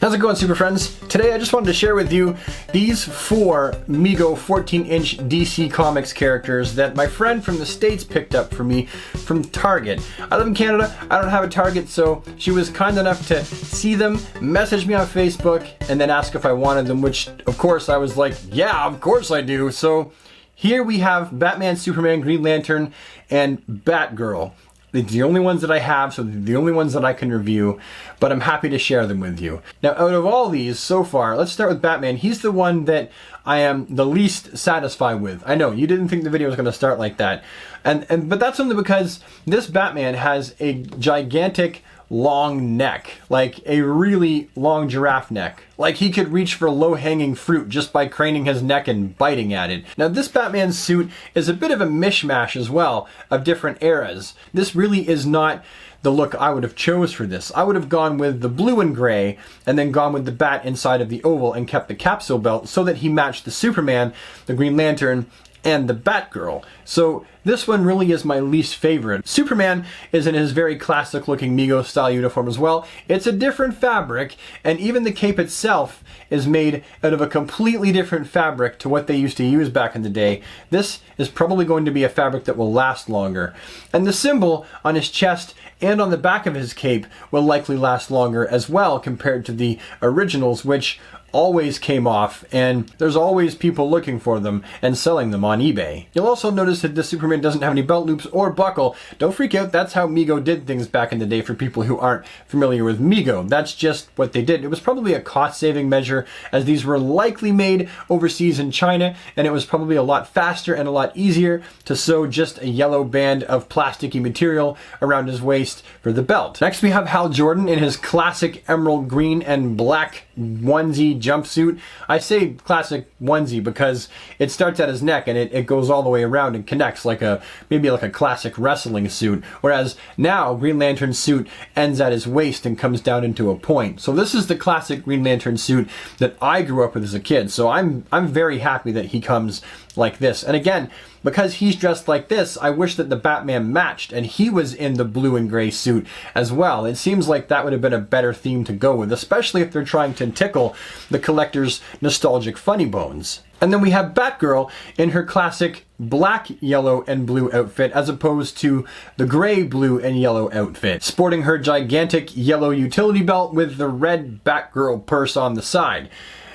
How's it going, super friends? Today I just wanted to share with you these 4 MEGO 14-inch DC Comics characters that my friend from the States picked up for me from Target. I live in Canada, I don't have a Target, so she was kind enough to see them, message me on Facebook, and then ask if I wanted them, which of course I was like, yeah, of course I do. So here we have Batman, Superman, Green Lantern, and Batgirl. It's the only ones that I have, so the only ones that I can review, but I'm happy to share them with you. Now, out of all these so far, let's start with Batman. He's the one that I am the least satisfied with. I know, you didn't think the video was going to start like that. But that's only because this Batman has a gigantic long neck, like a really long giraffe neck. Like he could reach for low-hanging fruit just by craning his neck and biting at it. Now this Batman suit is a bit of a mishmash as well of different eras. This really is not the look I would have chose for this. I would have gone with the blue and gray and then gone with the bat inside of the oval and kept the capsule belt so that he matched the Superman, the Green Lantern, and the Batgirl. So this one really is my least favorite. Superman is in his very classic looking MEGO style uniform as well. It's a different fabric, and even the cape itself is made out of a completely different fabric to what they used to use back in the day. This is probably going to be a fabric that will last longer. And the symbol on his chest and on the back of his cape will likely last longer as well compared to the originals, which always came off, and there's always people looking for them and selling them on eBay. You'll also notice that the Superman doesn't have any belt loops or buckle. Don't freak out, that's how MEGO did things back in the day for people who aren't familiar with MEGO. That's just what they did. It was probably a cost-saving measure, as these were likely made overseas in China, and it was probably a lot faster and a lot easier to sew just a yellow band of plasticky material around his waist for the belt. Next we have Hal Jordan in his classic emerald green and black onesie jumpsuit. I say classic onesie because it starts at his neck and it goes all the way around and connects like maybe like a classic wrestling suit, whereas now Green Lantern's suit ends at his waist and comes down into a point. So this is the classic Green Lantern suit that I grew up with as a kid, so I'm very happy that he comes like this. And again, because he's dressed like this, I wish that the Batman matched and he was in the blue and gray suit as well. It seems like that would have been a better theme to go with, especially if they're trying to tickle the collector's nostalgic funny bones. And then we have Batgirl in her classic black, yellow, and blue outfit as opposed to the gray, blue, and yellow outfit, sporting her gigantic yellow utility belt with the red Batgirl purse on the side.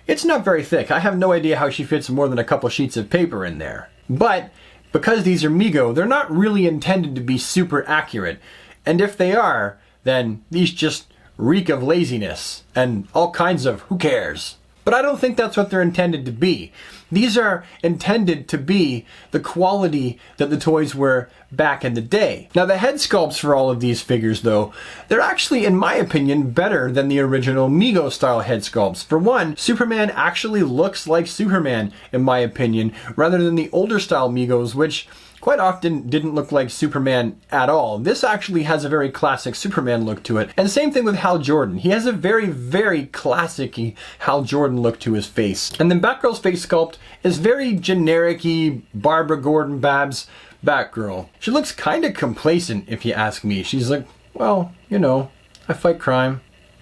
It's not very thick. I have no idea how she fits more than a couple sheets of paper in there. But because these are MEGO, they're not really intended to be super accurate. And if they are, then these just reek of laziness and all kinds of who cares. But I don't think that's what they're intended to be. These are intended to be the quality that the toys were back in the day. Now the head sculpts for all of these figures though, they're actually, in my opinion, better than the original MEGO style head sculpts. For one, Superman actually looks like Superman, in my opinion, rather than the older style MEGOs, which quite often didn't look like Superman at all. This actually has a very classic Superman look to it. And same thing with Hal Jordan. He has a very, very classic-y Hal Jordan look to his face. And then Batgirl's face sculpt is very generic-y Barbara Gordon Babs Batgirl. She looks kind of complacent, if you ask me. She's like, well, you know, I fight crime.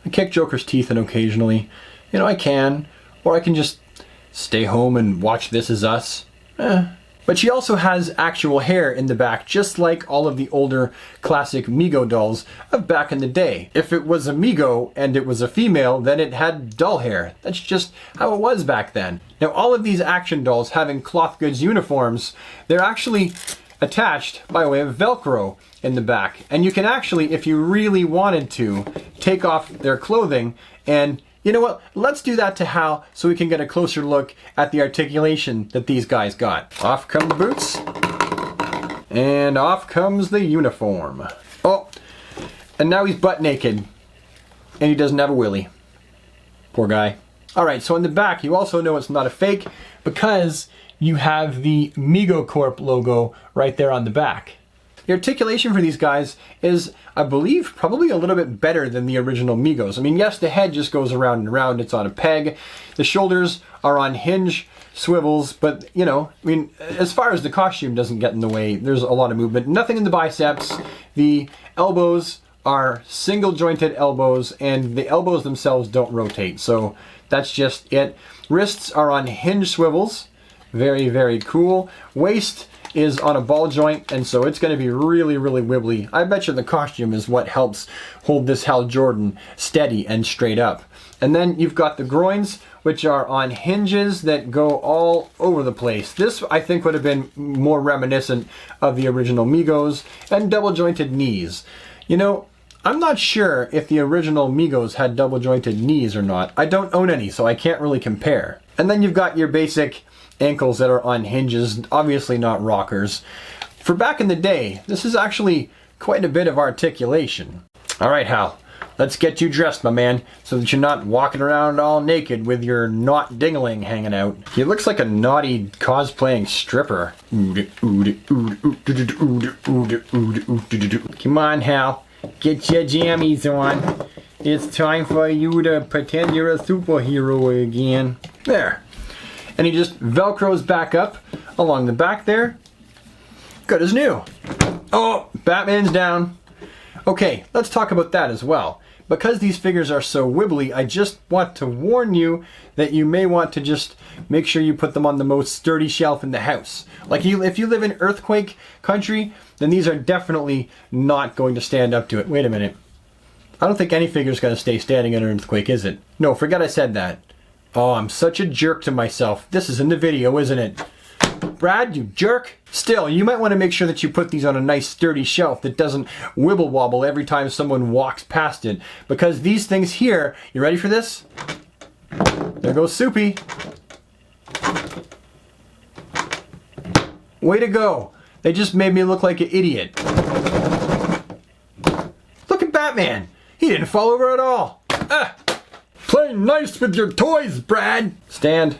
I kick Joker's teeth in occasionally. You know, I can. Or I can just stay home and watch This Is Us. But she also has actual hair in the back, just like all of the older classic MEGO dolls of back in the day. If it was a MEGO and it was a female, then it had doll hair. That's just how it was back then. Now all of these action dolls having cloth goods uniforms, they're actually attached by way of Velcro in the back. And you can actually, if you really wanted to, take off their clothing and you know what? Let's do that to Hal so we can get a closer look at the articulation that these guys got. Off come the boots. And off comes the uniform. Oh, and now he's butt naked. And he doesn't have a willy. Poor guy. Alright, so in the back, you also know it's not a fake because you have the MEGO Corp logo right there on the back. The articulation for these guys is, I believe, probably a little bit better than the original MEGOs. I mean, yes, the head just goes around and around, it's on a peg. The shoulders are on hinge swivels, but, you know, I mean, as far as the costume doesn't get in the way, there's a lot of movement. Nothing in the biceps. The elbows are single jointed elbows, and the elbows themselves don't rotate, so that's just it. Wrists are on hinge swivels. Very, very cool. Waist is on a ball joint, and so it's going to be really, really wibbly. I bet you the costume is what helps hold this Hal Jordan steady and straight up. And then you've got the groins, which are on hinges that go all over the place. This, I think, would have been more reminiscent of the original MEGOs. And double jointed knees. You know, I'm not sure if the original MEGOs had double jointed knees or not. I don't own any, so I can't really compare. And then you've got your basic ankles that are on hinges, obviously not rockers. For back in the day, this is actually quite a bit of articulation. All right, Hal, let's get you dressed, my man, so that you're not walking around all naked with your knot dingling hanging out. He looks like a naughty cosplaying stripper. Come on, Hal, get your jammies on. It's time for you to pretend you're a superhero again. There. And he just velcros back up along the back there. Good as new. Oh, Batman's down. Okay, let's talk about that as well. Because these figures are so wibbly, I just want to warn you that you may want to just make sure you put them on the most sturdy shelf in the house. Like if you live in earthquake country, then these are definitely not going to stand up to it. Wait a minute. I don't think any figure's going to stay standing in an earthquake, is it? No, forget I said that. Oh, I'm such a jerk to myself. This is in the video, isn't it? Brad, you jerk. Still, you might want to make sure that you put these on a nice sturdy shelf that doesn't wibble wobble every time someone walks past it. Because these things here, you ready for this? There goes Soupy. Way to go. They just made me look like an idiot. Look at Batman. He didn't fall over at all. Play nice with your toys, Brad. Stand.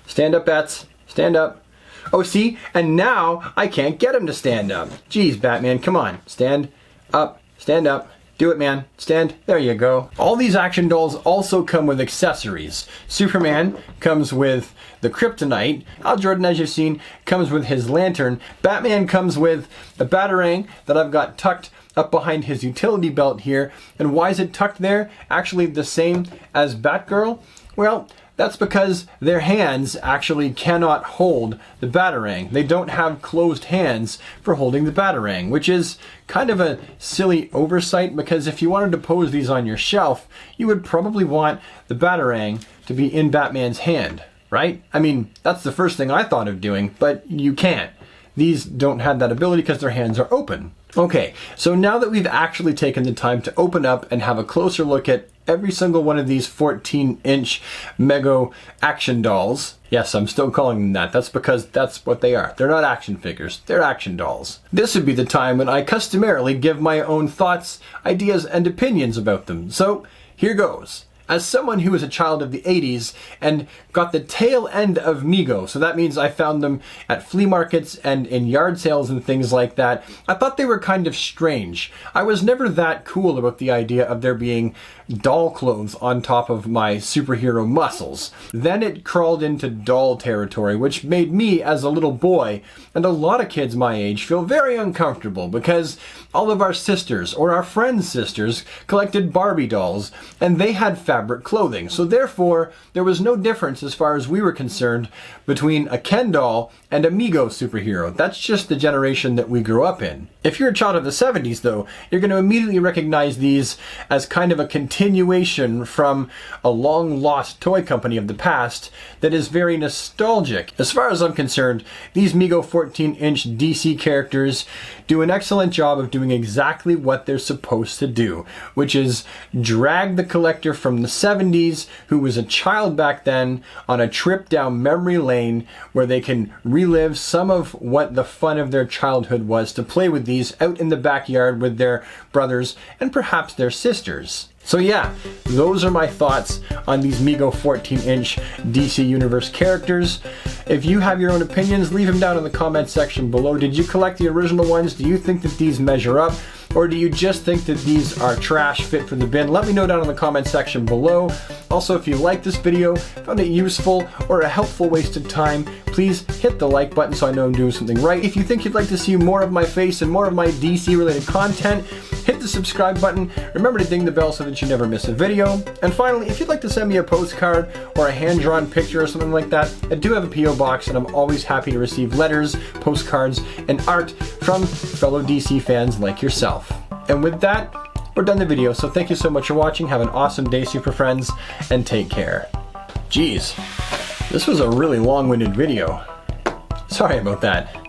Stand up, Bats. Stand up. Oh, see? And now I can't get him to stand up. Jeez, Batman, come on. Stand up. Stand up. Do it, man. Stand. There you go. All these action dolls also come with accessories. Superman comes with the kryptonite. Hal Jordan, as you've seen, comes with his lantern. Batman comes with the batarang that I've got tucked up behind his utility belt here. And why is it tucked there? Actually the same as Batgirl? Well, that's because their hands actually cannot hold the batarang. They don't have closed hands for holding the batarang, which is kind of a silly oversight, because if you wanted to pose these on your shelf, you would probably want the batarang to be in Batman's hand, right? I mean, that's the first thing I thought of doing, but you can't. These don't have that ability because their hands are open. Okay, so now that we've actually taken the time to open up and have a closer look at every single one of these 14-inch MEGO action dolls. Yes, I'm still calling them that. That's because that's what they are. They're not action figures. They're action dolls. This would be the time when I customarily give my own thoughts, ideas, and opinions about them. So, here goes. As someone who was a child of the 80s and got the tail end of MEGO, so that means I found them at flea markets and in yard sales and things like that, I thought they were kind of strange. I was never that cool about the idea of there being doll clothes on top of my superhero muscles. Then it crawled into doll territory, which made me, as a little boy, and a lot of kids my age, feel very uncomfortable because all of our sisters, or our friends' sisters, collected Barbie dolls, and they had fabric clothing. So therefore, there was no difference as far as we were concerned between a Ken doll and a MEGO superhero. That's just the generation that we grew up in. If you're a child of the 70s, though, you're going to immediately recognize these as kind of a continuation from a long-lost toy company of the past that is very nostalgic. As far as I'm concerned, these MEGO 14-inch DC characters do an excellent job of doing exactly what they're supposed to do, which is drag the collector from the 70s, who was a child back then, on a trip down memory lane where they can relive some of what the fun of their childhood was to play with these out in the backyard with their brothers and perhaps their sisters. So yeah, those are my thoughts on these MEGO 14-inch DC Universe characters. If you have your own opinions, leave them down in the comment section below. Did you collect the original ones? Do you think that these measure up? Or do you just think that these are trash, fit for the bin? Let me know down in the comment section below. Also, if you like this video, found it useful, or a helpful waste of time, please hit the like button so I know I'm doing something right. If you think you'd like to see more of my face and more of my DC related content, hit the subscribe button. Remember to ding the bell so that you never miss a video. And finally, if you'd like to send me a postcard or a hand-drawn picture or something like that, I do have a P.O. box and I'm always happy to receive letters, postcards, and art from fellow DC fans like yourself. And with that, we're done the video, so thank you so much for watching. Have an awesome day, super friends, and take care. Jeez, this was a really long-winded video. Sorry about that.